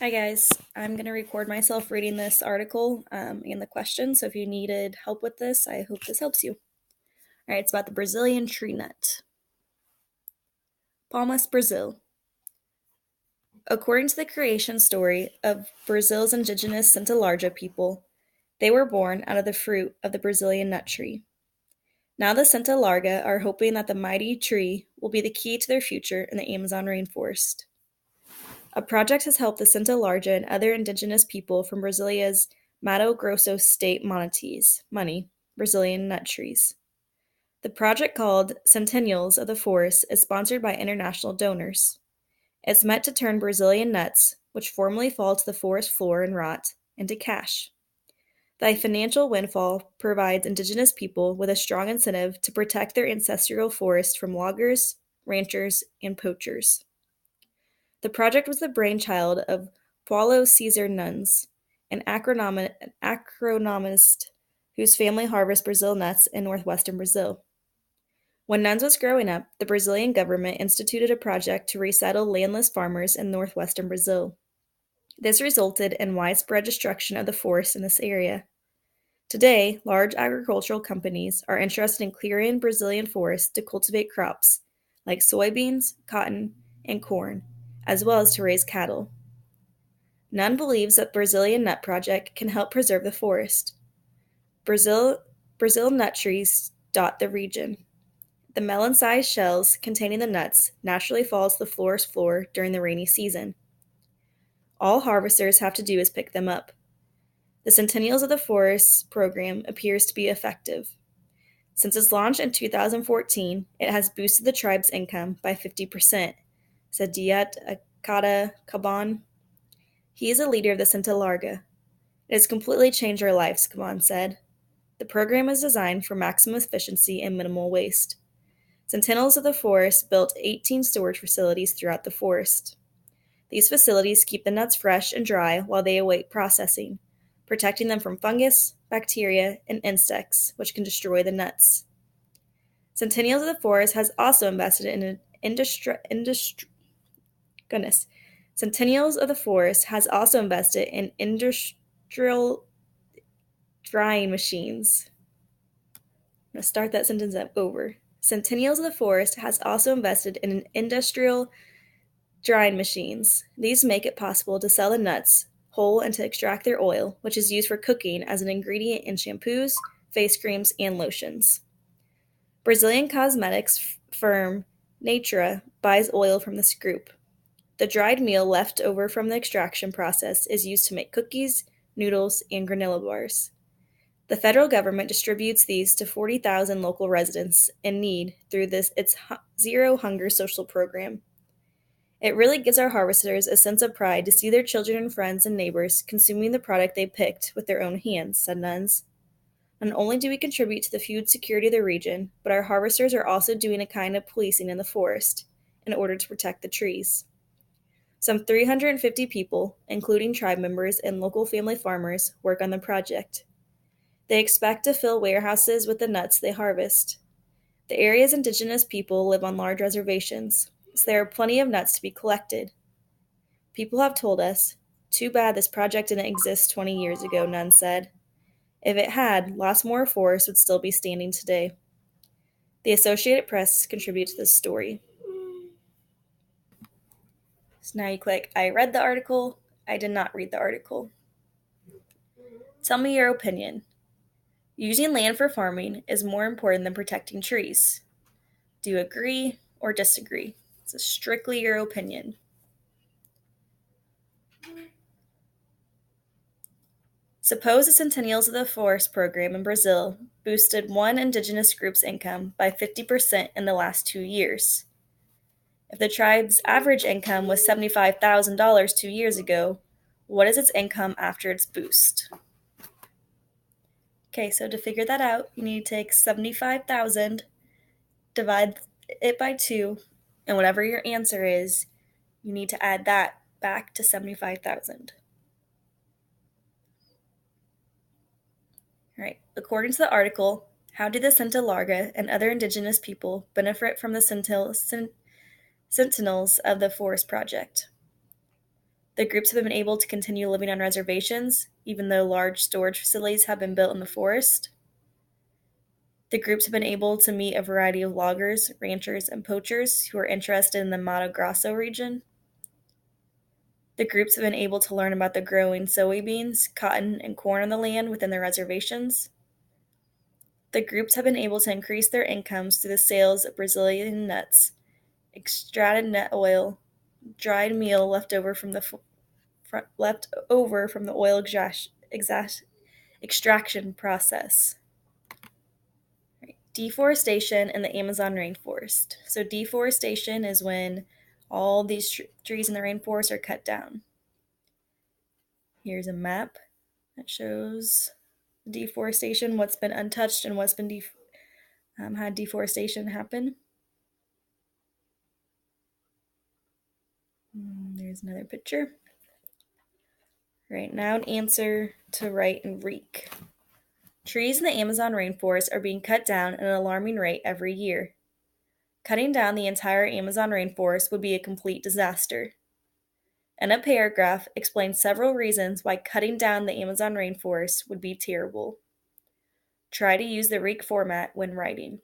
Hi guys, I'm going to record myself reading this article and the question, so if you needed help with this, I hope this helps you. All right, it's about the Brazilian tree nut. Palmas, Brazil. According to the creation story of Brazil's indigenous Santa Larga people, they were born out of the fruit of the Brazilian nut tree. Now the Santa Larga are hoping that the mighty tree will be the key to their future in the Amazon rainforest. A project has helped the Santa Larga and other indigenous people from Brazilia's Mato Grosso state money, Brazilian nut trees. The project, called Centennials of the Forest, is sponsored by international donors. It's meant to turn Brazilian nuts, which formerly fall to the forest floor and rot, into cash. The financial windfall provides indigenous people with a strong incentive to protect their ancestral forest from loggers, ranchers, and poachers. The project was the brainchild of Paulo Cesar Nunes, an agronomist whose family harvests Brazil nuts in northwestern Brazil. When Nunes was growing up, the Brazilian government instituted a project to resettle landless farmers in northwestern Brazil. This resulted in widespread destruction of the forest in this area. Today, large agricultural companies are interested in clearing Brazilian forests to cultivate crops like soybeans, cotton, and corn, as well as to raise cattle. Nunn believes that Brazilian Nut Project can help preserve the forest. Brazil, Brazil nut trees dot the region. The melon-sized shells containing the nuts naturally fall to the forest floor during the rainy season. All harvesters have to do is pick them up. The Centennials of the Forest program appears to be effective. Since its launch in 2014, it has boosted the tribe's income by 50%, said Diat Akata Kaban. He is a leader of the Santa Larga. It has completely changed our lives, Kaban said. The program is designed for maximum efficiency and minimal waste. Sentinels of the Forest built 18 storage facilities throughout the forest. These facilities keep the nuts fresh and dry while they await processing, protecting them from fungus, bacteria, and insects, which can destroy the nuts. Centennials of the Forest has also invested in an Centennials of the Forest has also invested in industrial drying machines. I'm going to start that sentence up over. Centennials of the Forest has also invested in an industrial drying machines. These make it possible to sell the nuts whole and to extract their oil, which is used for cooking as an ingredient in shampoos, face creams, and lotions. Brazilian cosmetics firm Natura buys oil from this group. The dried meal left over from the extraction process is used to make cookies, noodles, and granola bars. The federal government distributes these to 40,000 local residents in need through its Zero Hunger social program. It really gives our harvesters a sense of pride to see their children and friends and neighbors consuming the product they picked with their own hands, said Nunes. Not only do we contribute to the food security of the region, but our harvesters are also doing a kind of policing in the forest in order to protect the trees. Some 350 people, including tribe members and local family farmers, work on the project. They expect to fill warehouses with the nuts they harvest. The area's indigenous people live on large reservations, so there are plenty of nuts to be collected. People have told us, "Too bad this project didn't exist 20 years ago," Nunn said. If it had, lots more forests would still be standing today. The Associated Press contributes to this story. So now you click, I read the article, I did not read the article. Tell me your opinion. Using land for farming is more important than protecting trees. Do you agree or disagree? It's strictly your opinion. Suppose the Centennials of the Forest program in Brazil boosted one indigenous group's income by 50% in the last 2 years. If the tribe's average income was $75,000 2 years ago, what is its income after its boost? Okay, so to figure that out, you need to take 75,000, divide it by 2, and whatever your answer is, you need to add that back to 75,000. All right, according to the article, how do the Santa Larga and other indigenous people benefit from the Sentinels of the Forest Project? The groups have been able to continue living on reservations, even though large storage facilities have been built in the forest. The groups have been able to meet a variety of loggers, ranchers, and poachers who are interested in the Mato Grosso region. The groups have been able to learn about the growing soybeans, cotton, and corn on the land within their reservations. The groups have been able to increase their incomes through the sales of Brazilian nuts, extracted nut oil, dried meal left over from the oil extraction process. Right. Deforestation in the Amazon rainforest. So deforestation is when all these trees in the rainforest are cut down. Here's a map that shows deforestation, what's been untouched, and what's been had deforestation happen. There's another picture. Right now, an answer to write and reek. Trees in the Amazon rainforest are being cut down at an alarming rate every year. Cutting down the entire Amazon rainforest would be a complete disaster. And a paragraph explains several reasons why cutting down the Amazon rainforest would be terrible. Try to use the reek format when writing.